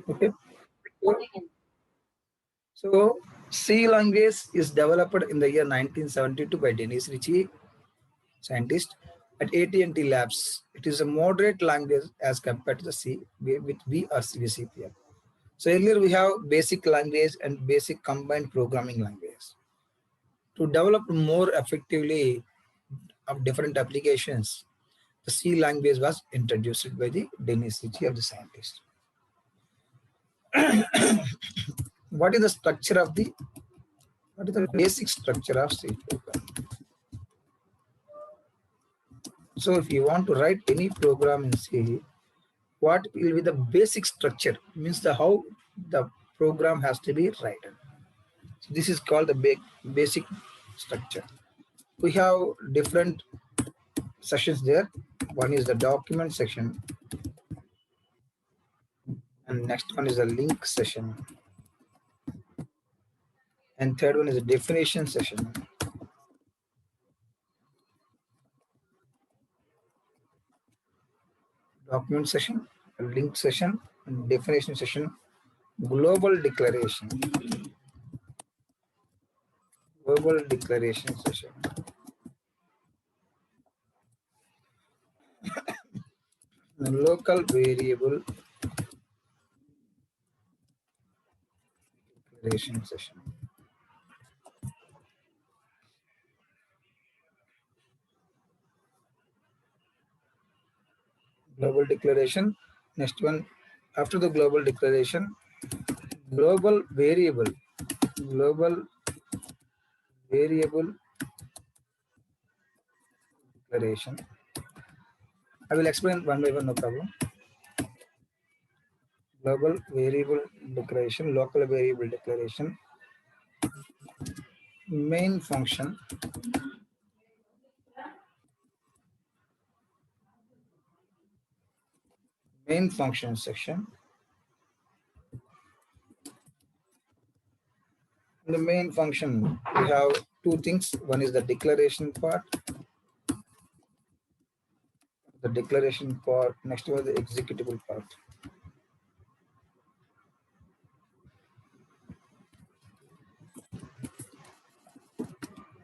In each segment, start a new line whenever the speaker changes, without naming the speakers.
Okay. So C language is developed in the year 1972 by Dennis Ritchie, scientist at AT&T Labs. It is a moderate language as compared to the C with V or VCPL. So earlier we have basic language and basic combined programming language. To develop more effectively of different applications, the C language was introduced by the Dennis Ritchie of the scientist. What is the structure of the, what is the basic structure of C program? So if you want to write any program in C, what will be the basic structure? Means the how the program has to be written. So this is called the basic structure. We have different sessions there. One is the document section, and next one is the link session, and third one is the definition session. Document session, link session, and definition session, global declaration session. The local variable declaration session. Global declaration. Next one, after the global declaration, global variable declaration. I will explain one by one, no problem. Global variable declaration, local variable declaration, main function, section. In the main function, we have two things. One is the declaration part. Next was the executable part.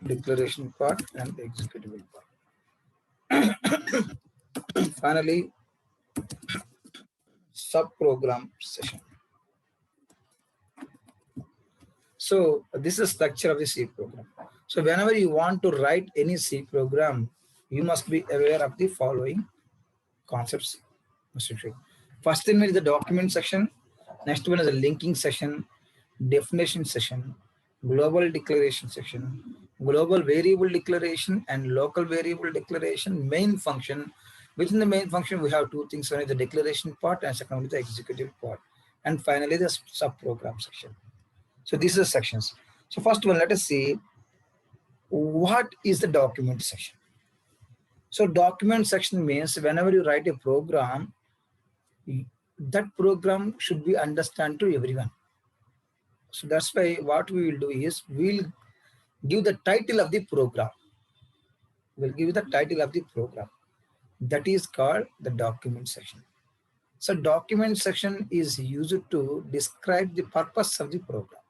Declaration part and the executable part. Finally, subprogram session. So this is the structure of the C program. So whenever you want to write any C program, you must be aware of the following concepts. First thing is the document section. Next one is the linking session, definition session, global declaration section, global variable declaration, and local variable declaration, main function. Within the main function, we have two things. One is the declaration part and second one is the executive part. And finally, the subprogram section. So these are sections. So first one, let us see what is the document section. So document section means whenever you write a program, that program should be understood to everyone. So that's why what we will do is we'll give the title of the program. We'll give you the title of the program. That is called the document section. So document section is used to describe the purpose of the program.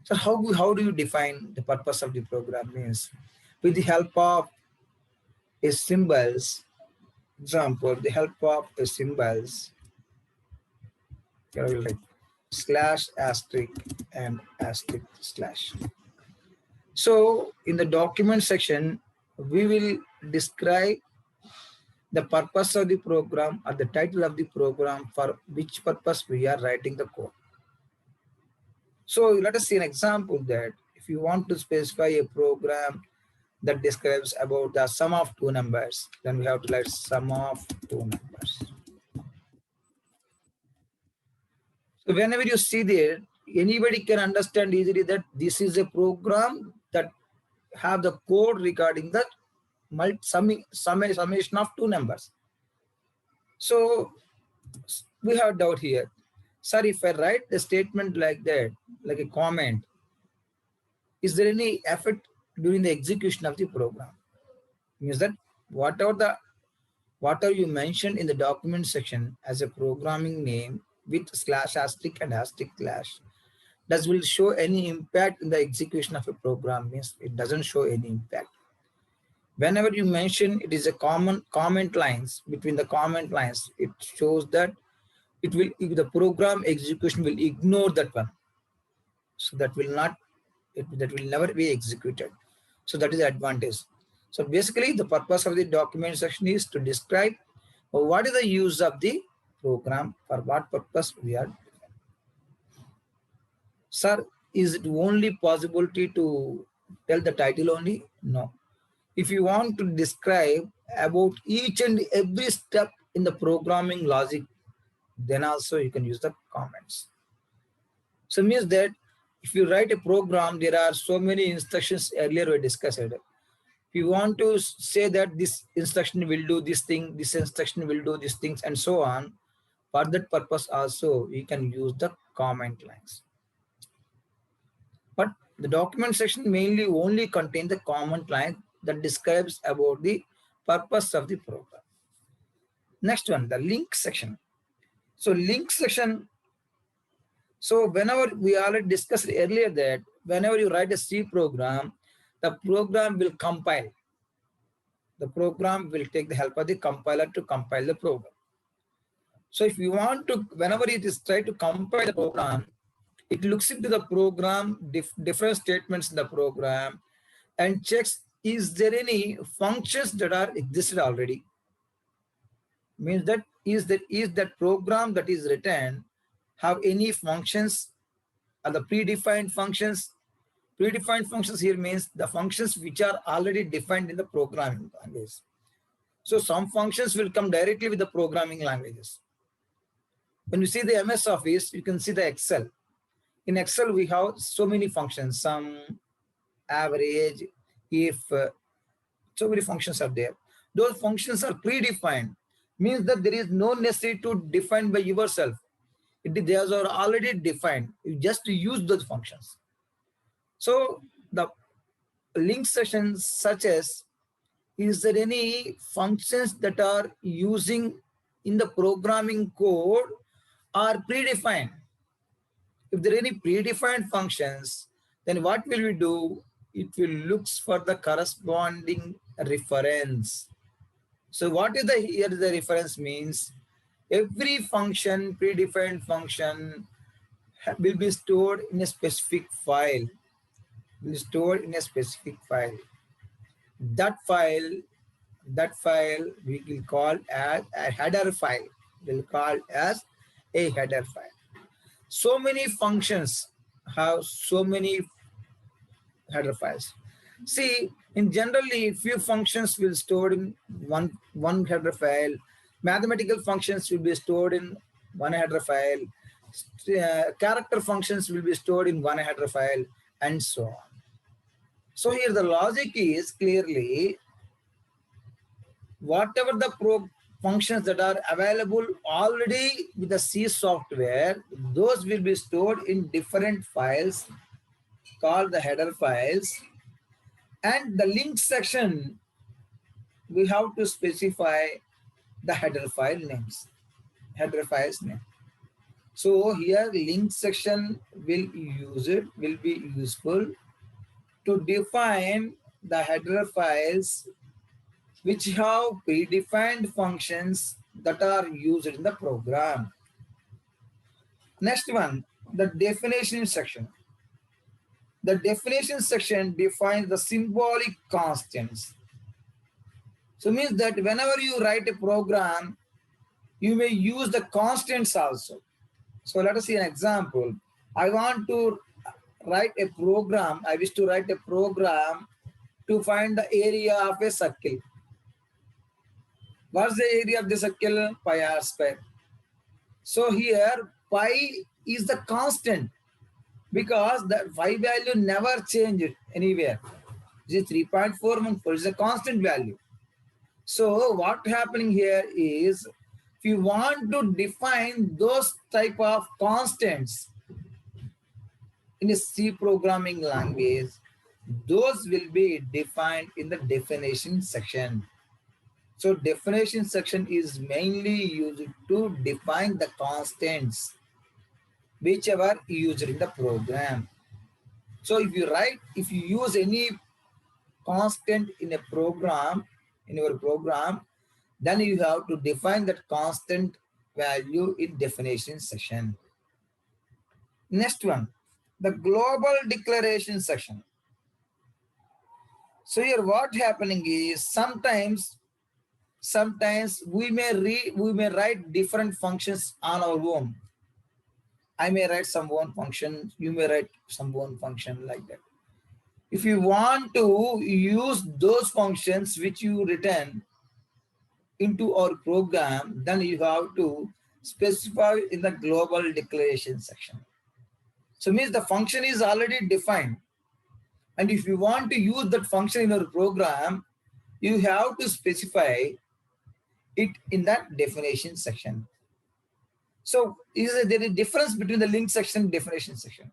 So how do you define the purpose of the program? Means with the help of a symbols, example, the help of a symbols, like slash, asterisk, and asterisk slash. So in the document section, we will describe the purpose of the program or the title of the program for which purpose we are writing the code. So let us see an example that if you want to specify a program that describes about the sum of two numbers, then we have to write sum of two numbers. So whenever you see there, anybody can understand easily that this is a program that have the code regarding that summation of two numbers. So we have doubt here. Sir, if I write the statement like that, like a comment, is there any effect during the execution of the program? Means that whatever whatever you mentioned in the document section as a programming name with slash asterisk and asterisk slash does will show any impact in the execution of a program. Means it doesn't show any impact. Whenever you mention it is a common comment lines, between the comment lines, it shows that it will, the program execution will ignore that one. So that will not, that will never be executed. So that is the advantage. So basically the purpose of the document section is to describe what is the use of the program, for what purpose we are. Sir, is it only possibility to tell the title only? No. If you want to describe about each and every step in the programming logic, then also you can use the comments. So it means that if you write a program, there are so many instructions earlier we discussed. If you want to say that this instruction will do this thing, this instruction will do these things, and so on, for that purpose also you can use the comment lines. But the document section mainly only contains the comment line that describes about the purpose of the program. Next one, the link section. So link section, so whenever we already discussed earlier that whenever you write a C program, the program will compile. The program will take the help of the compiler to compile the program. So if you want to, whenever it is try to compile the program, it looks into the program, different statements in the program, and checks is there any functions that are existed already. Means that is that program that is written have any functions or the predefined functions. Predefined functions here means the functions which are already defined in the programming language. So some functions will come directly with the programming languages. When you see the MS Office, you can see the Excel. In Excel, we have so many functions, sum, average, if, so many functions are there. Those functions are predefined, means that there is no necessity to define by yourself. They are already defined. You just use those functions. So the link sessions such as, is there any functions that are using in the programming code are predefined? If there are any predefined functions, then what will we do? It will look for the corresponding reference. So what is the here the reference means? Every function, predefined function will be stored in a specific file. Will be stored in a specific file. That file we will call as a header file. We'll call as a header file. So many functions have so many header files. See, in generally, few functions will stored in one header file. Mathematical functions will be stored in one header file. Character functions will be stored in one header file, and so on. So here the logic is clearly whatever the functions that are available already with the C software, those will be stored in different files called the header files. And the link section, we have to specify the header file names, header files name. So here link section will be useful to define the header files which have predefined functions that are used in the program. Next one, the definition section. The definition section defines the symbolic constants. So it means that whenever you write a program, you may use the constants also. So let us see an example. I want to write a program. I wish to write a program to find the area of a circle. What's the area of the circle? Pi r square. So here pi is the constant because the pi value never changed anywhere. This is 3.414 is a constant value. So what happening here is, if you want to define those type of constants in a C programming language, those will be defined in the definition section. So definition section is mainly used to define the constants whichever used in the program. So if you use any constant in a program, in your program, then you have to define that constant value in definition section. Next one, the global declaration section. So here what happening is sometimes we may write different functions on our own. I may write some one function, you may write some one function, like that. If you want to use those functions which you written into our program, then you have to specify in the global declaration section. So means the function is already defined. And if you want to use that function in your program, you have to specify it in that definition section. So there is a difference between the link section and definition section.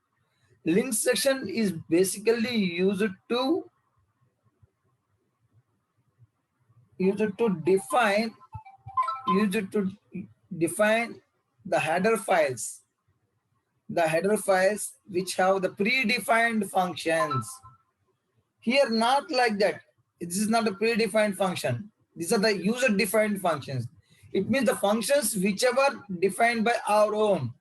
Link section is basically used to define the header files which have the predefined functions. Here not like that. This is not a predefined function. These are the user defined functions. It means the functions whichever defined by our own.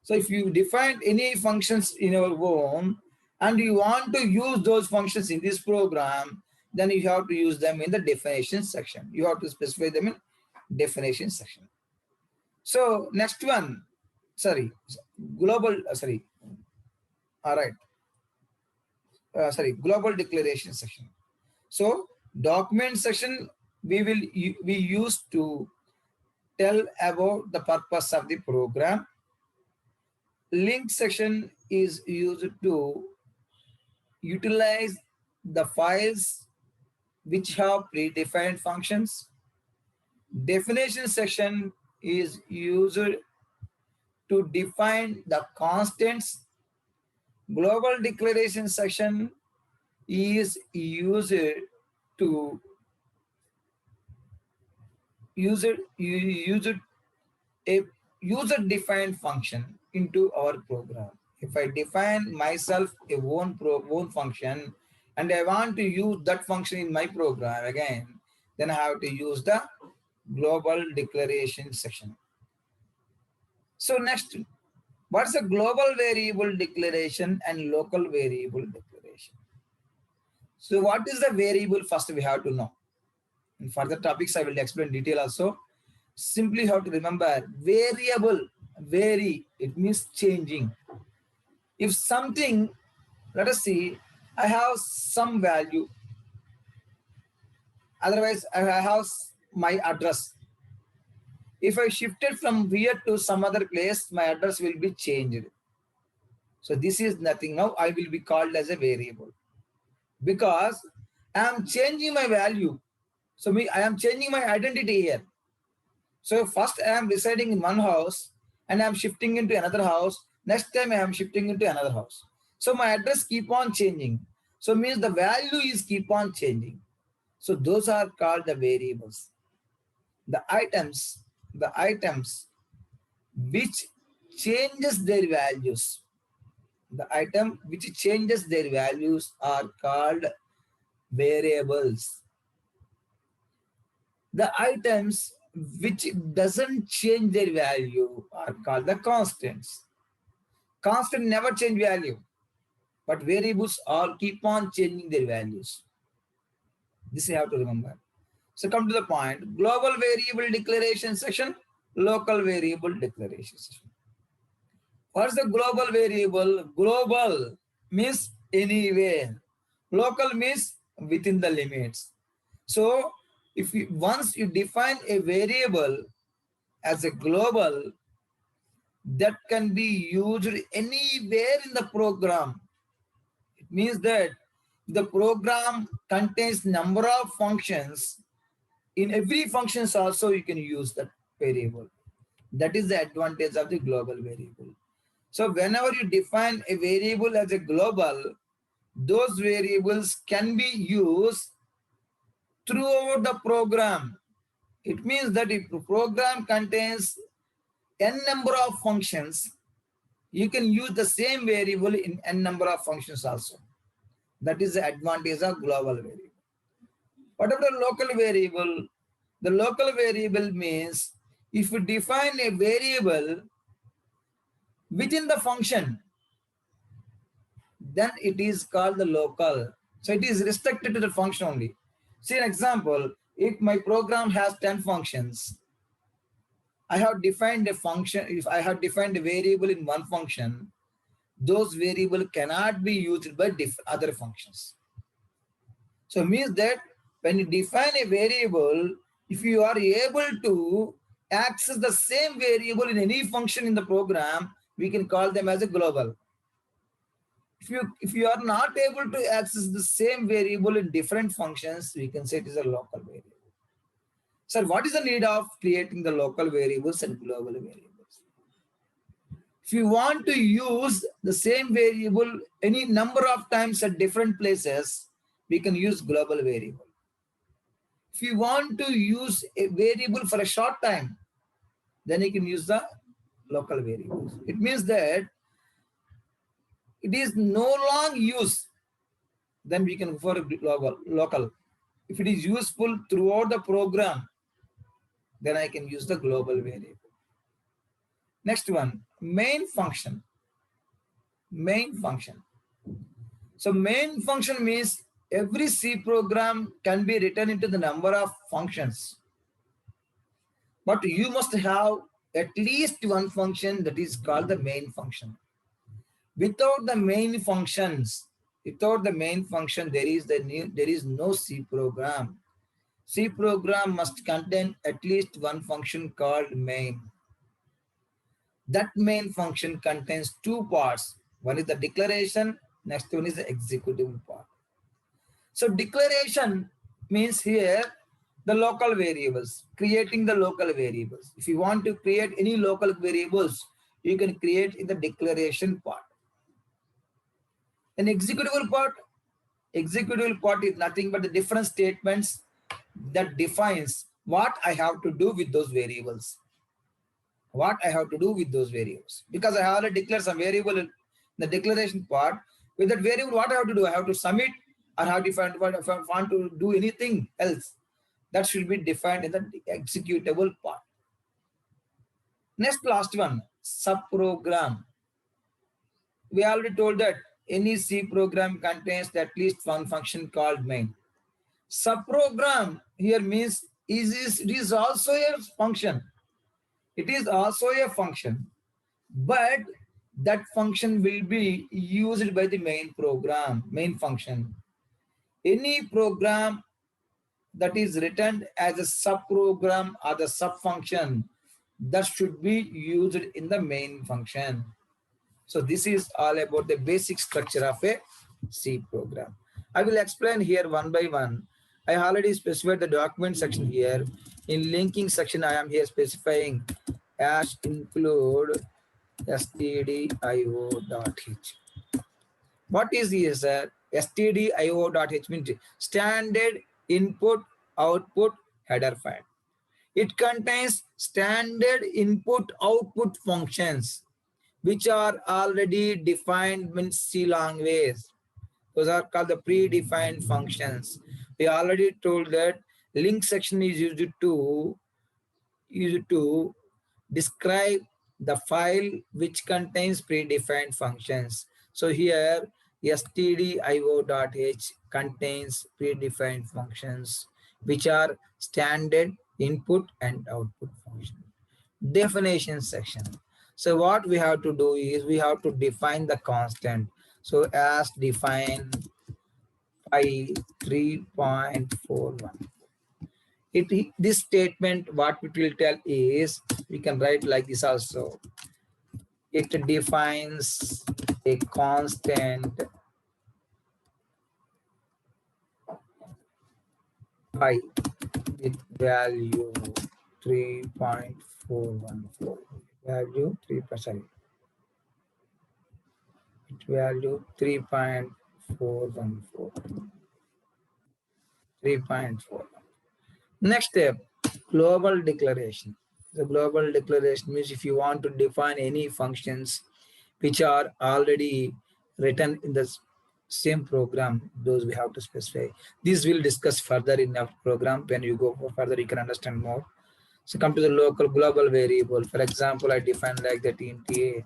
So if you define any functions in your own and you want to use those functions in this program, then you have to use them in the definition section. You have to specify them in definition section. So next one, global declaration section. So document section we use to tell about the purpose of the program. Link section is used to utilize the files which have predefined functions. Definition section is used to define the constants. Global declaration section is used to use a user-defined function into our program. If I define myself a own function and I want to use that function in my program again, then I have to use the global declaration section. So next, what's a global variable declaration and local variable declaration? So what is the variable? First we have to know. In further topics, I will explain detail also. Simply have to remember variable, vary, it means changing. If something, let us see, I have some value. Otherwise, I have my address. If I shifted from here to some other place, my address will be changed. So this is nothing. Now I will be called as a variable because I am changing my value. So I am changing my identity here. So first I am residing in one house and I am shifting into another house. Next time I am shifting into another house. So my address keep on changing. So means the value is keep on changing. So those are called the variables. The items which changes their values. The item which changes their values are called variables. The items which doesn't change their value are called the constants. Constant never change value, but variables all keep on changing their values. This you have to remember. So come to the point. Global variable declaration section, local variable declaration section. What's the global variable? Global means anywhere. Local means within the limits. So once you define a variable as a global, that can be used anywhere in the program. It means that the program contains number of functions. In every functions also you can use that variable. That is the advantage of the global variable. So whenever you define a variable as a global, those variables can be used throughout the program. It means that if the program contains n number of functions, you can use the same variable in n number of functions also. That is the advantage of global variable. What about the local variable? The local variable means if you define a variable within the function, then it is called the local. So it is restricted to the function only. See an example, if my program has 10 functions, I have defined a function, if I have defined a variable in one function, those variable cannot be used by other functions. So it means that when you define a variable, if you are able to access the same variable in any function in the program, we can call them as a global. If you are not able to access the same variable in different functions, we can say it is a local variable. Sir, what is the need of creating the local variables and global variables? If you want to use the same variable any number of times at different places, we can use global variable. If you want to use a variable for a short time, then you can use the local variables. It means that it is no long use, then we can go for a local. If it is useful throughout the program, then I can use the global variable. Next one, main function. Main function. So main function means every C program can be written into the number of functions. But you must have at least one function that is called the main function. Without the main functions, there is no C program. C program must contain at least one function called main. That main function contains two parts. One is the declaration, next one is the executable part. So declaration means here the local variables, creating the local variables. If you want to create any local variables, you can create in the declaration part. An executable part is nothing but the different statements that defines what I have to do with those variables. Because I have already declared some variable in the declaration part. With that variable, what I have to do? I have to submit, or have defined what if I want to do anything else. That should be defined in the executable part. Next, last one, subprogram. We already told that any C program contains at least one function called main. Subprogram here means it is also a function. It is also a function, but that function will be used by the main program, main function. Any program that is written as a subprogram or the subfunction that should be used in the main function. So this is all about the basic structure of a C program. I will explain here one by one. I already specified the document section here. In linking section, I am here specifying as include stdio.h. What is this? Stdio.h means standard input output header file. It contains standard input output functions which are already defined in C language. Those are called the predefined functions. We already told that link section is used to describe the file which contains predefined functions. So here stdio.h contains predefined functions which are standard input and output functions. Definition section. So what we have to do is we have to define the constant. So as define phi 3.41. This statement, what it will tell is, we can write like this also. It defines a constant phi with value 3.414. Value 3, sorry. Value 3.414. 3.4. Next step, global declaration. The global declaration means if you want to define any functions which are already written in the same program, those we have to specify. These we'll discuss further in our program. When you go further, you can understand more. So come to the local global variable. For example, I define like that int a.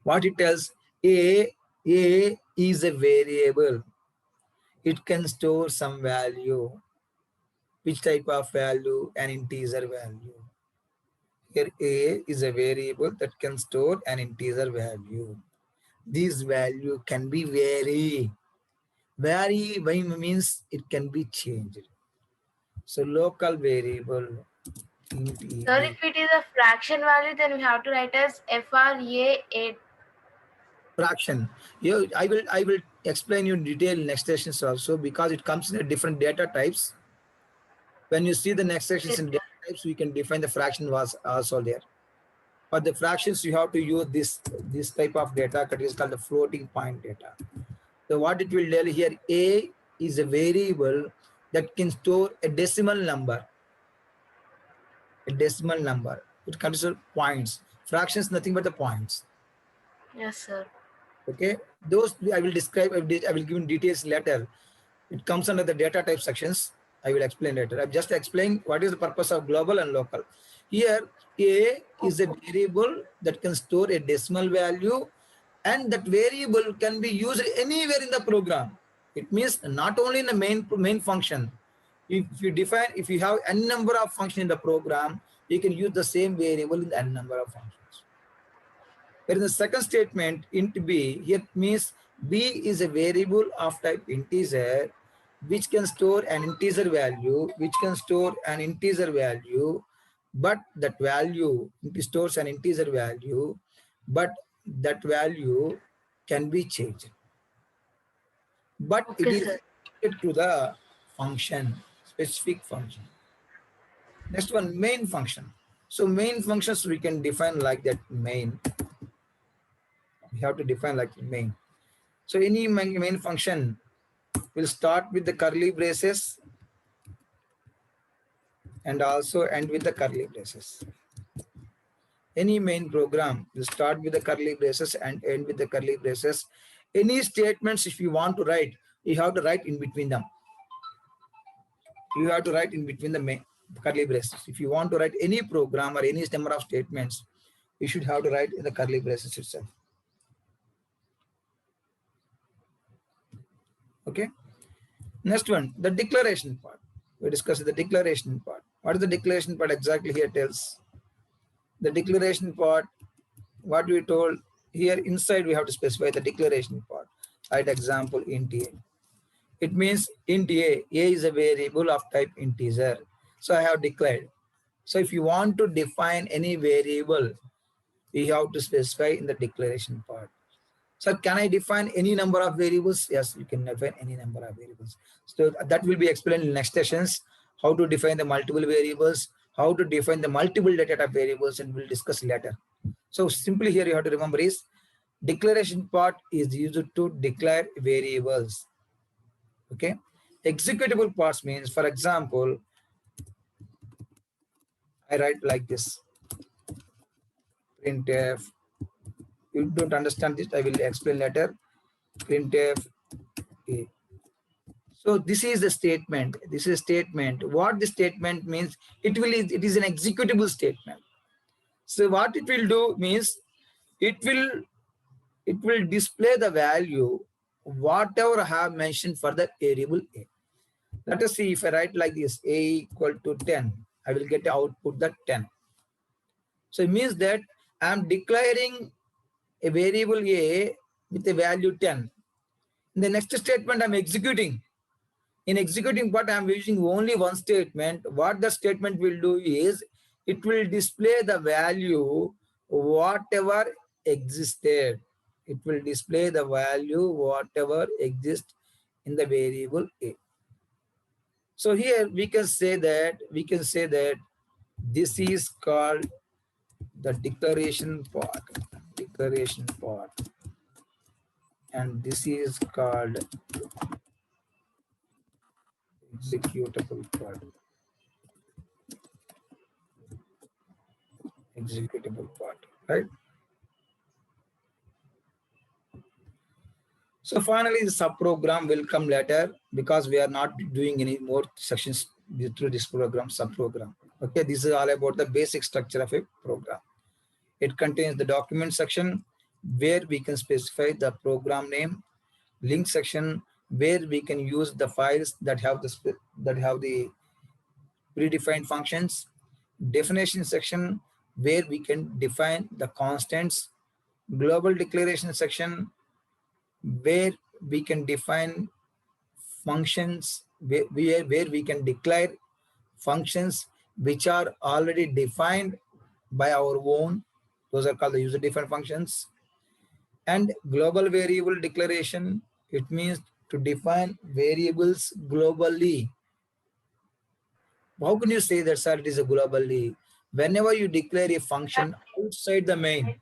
What it tells, a is a variable. It can store some value. Which type of value? An integer value. Here a is a variable that can store an integer value. This value can be vary. Vary by means it can be changed. So local variable int
Sir,
a.
if it is a fraction value, then we have to write as FRA8.
Fraction. I will explain you in detail in next sessions also, because it comes in a different data types. When you see the next sections in data types, we can define the fraction was also there. For the fractions, you have to use this type of data that is called the floating point data. So what it will tell here, a is a variable that can store a decimal number. A decimal number. It contains points. Fractions, nothing but the points.
Yes, sir.
Okay, those I will describe. I will give you details later. It comes under the data type sections. I will explain later. I'm just explaining what is the purpose of global and local. Here, a is a variable that can store a decimal value, and that variable can be used anywhere in the program. It means not only in the main function. If you have n number of functions in the program, you can use the same variable in the n number of functions. Where in the second statement, int b, here means b is a variable of type integer, which can store an integer value, but that value, it stores an integer value, but that value can be changed. But it
Okay,
is
sir.
related to the function, specific function. Next one, main function. So main functions we can define like that main. We have to define like main. So any main function will start with the curly braces and also end with the curly braces. Any main program will start with the curly braces and end with the curly braces. Any statements, if you want to write, you have to write in between them. You have to write in between the main curly braces. If you want to write any program or any number of statements, you should have to write in the curly braces itself. Okay. Next one, the declaration part. We discussed the declaration part. What is the declaration part exactly here tells? The declaration part, what we told here inside, we have to specify the declaration part. Right, example int a. It means int a is a variable of type integer. So I have declared. So if you want to define any variable, we have to specify in the declaration part. So can I define any number of variables? Yes, you can define any number of variables. So that will be explained in next sessions, how to define the multiple variables, how to define the multiple data type variables, and we'll discuss later. So simply here you have to remember is declaration part is used to declare variables. Okay. Executable parts means, for example, I write like this, printf. You don't understand this, I will explain later. Printf a. So this is the statement. This is a statement. What the statement means, it is an executable statement. So what it will do means it will display the value whatever I have mentioned for the variable a. Let us see, if I write like this, a equal to 10, I will get the output that 10. So it means that I am declaring a variable a with a value 10. In the next statement, I'm executing. In executing part, I'm using only one statement. What the statement will do is, it will display the value whatever existed. It will display the value whatever exists in the variable a. So here we can say that this is called the declaration part. Declaration part. And this is called executable part. Executable part, right? So finally, the subprogram will come later because we are not doing any more sections through this program, subprogram. Okay, this is all about the basic structure of a program. It contains the document section where we can specify the program name, link section where we can use the files that have the predefined functions, definition section where we can define the constants, global declaration section where we can define functions, where we can declare functions which are already defined by our own. Those are called the user defined functions. And global variable declaration, it means to define variables globally. How can you say that, sir, it is a globally? Whenever you declare a function outside the main,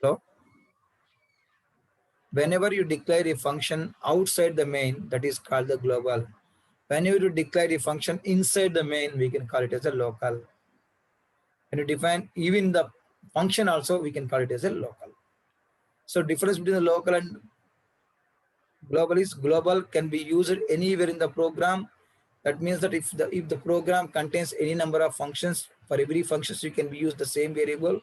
so whenever you declare a function outside the main, that is called the global. Whenever you declare a function inside the main, we can call it as a local. When you define even the function also, we can call it as a local. So difference between the local and global is global can be used anywhere in the program. That means that if the program contains any number of functions, for every functions you can use the same variable.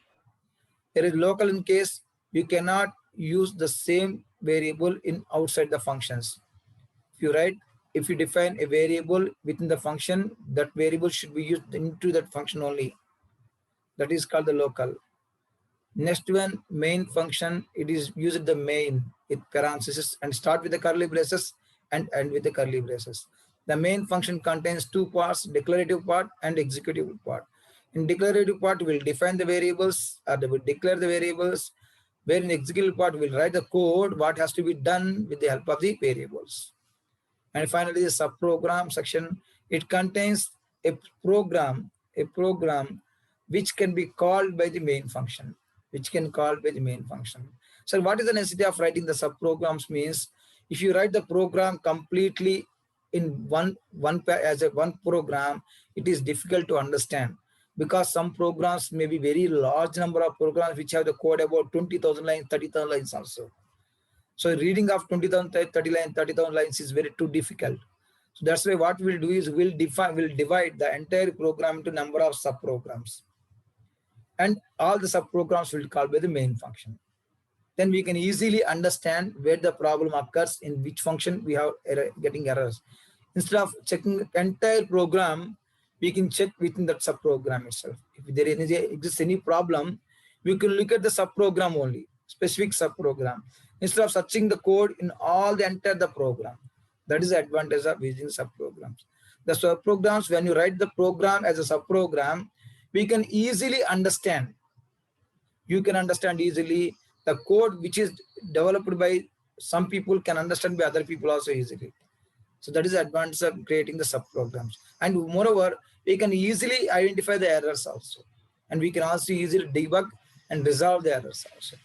There is local in case you cannot use the same variable in outside the functions. If you define a variable within the function, that variable should be used into that function only. That is called the local. Next one, main function, it is used the main with parentheses and start with the curly braces and end with the curly braces. The main function contains two parts, declarative part and executive part. In declarative part, we'll define the variables or we declare the variables, where in executive part, we'll write the code, what has to be done with the help of the variables. And finally, the subprogram section, it contains a program which can be called by the main function, So what is the necessity of writing the subprograms means, if you write the program completely in one program, it is difficult to understand because some programs may be very large number of programs which have the code about 20,000 lines, 30,000 lines also. So reading of 20,000, 30,000 lines is very too difficult. So that's why what we'll do is we'll divide the entire program into number of subprograms. And all the subprograms will be called by the main function. Then we can easily understand where the problem occurs, in which function we have getting errors. Instead of checking the entire program, we can check within that subprogram itself. If there exists any problem, we can look at the subprogram only, specific subprogram, instead of searching the code in all the entire the program. That is the advantage of using subprograms. The subprograms, when you write the program as a subprogram, we can easily understand. You can understand easily the code which is developed by some people can understand by other people also easily. So that is the advantage of creating the subprograms. And moreover, we can easily identify the errors also. And we can also easily debug and resolve the errors also.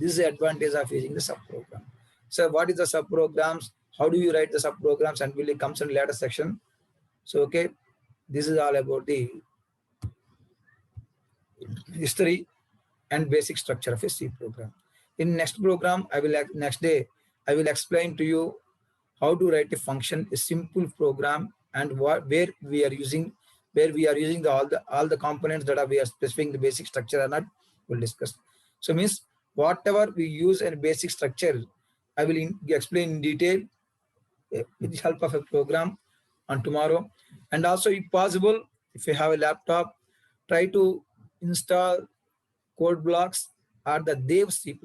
This is the advantage of using the subprogram. So what is the subprograms? How do you write the subprograms? And will it comes in later section. So, okay, this is all about the history and basic structure of a C program. In next program, next day, I will explain to you how to write a function, a simple program, and where we are using all the components that we are specifying the basic structure or not, we'll discuss. So means whatever we use in basic structure, I will explain in detail with the help of a program on tomorrow. And also, if possible, if you have a laptop, try to install code blocks or the Dev C++.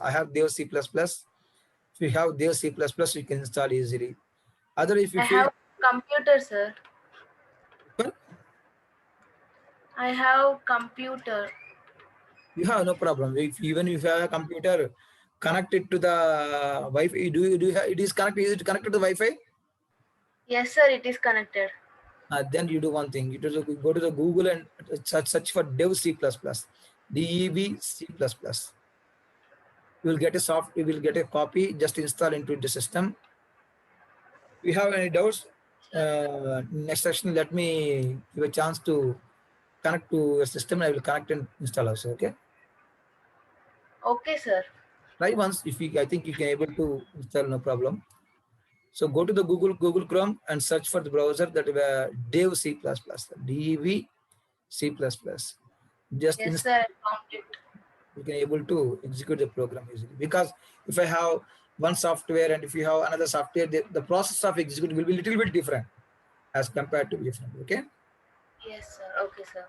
I have Dev C++. If you have Dev C++, you can install easily. Other, if you
I
feel
have computer, sir. I have computer.
you have no problem. Even if you have a computer, connect it to the Wi-Fi. It is connected? Is it connected to the Wi-Fi?
Yes, sir, it is connected.
Then you do one thing. You go to the Google and search for Dev C++, DEV C++. You will get a copy. Just install into the system. If you have any doubts, Next session, let me give a chance to connect to a system. I will connect and install also. Okay.
Okay, sir.
Try once. If you, I think you can able to install, no problem. So go to the Google Chrome and search for the browser that Dev C++, DEV C++. Just
Yes,
install.
sir. I found it.
You can able to execute the program easily, because if I have one software and if you have another software, the process of executing will be little bit different as compared to different. Okay.
Yes, sir. Okay, sir.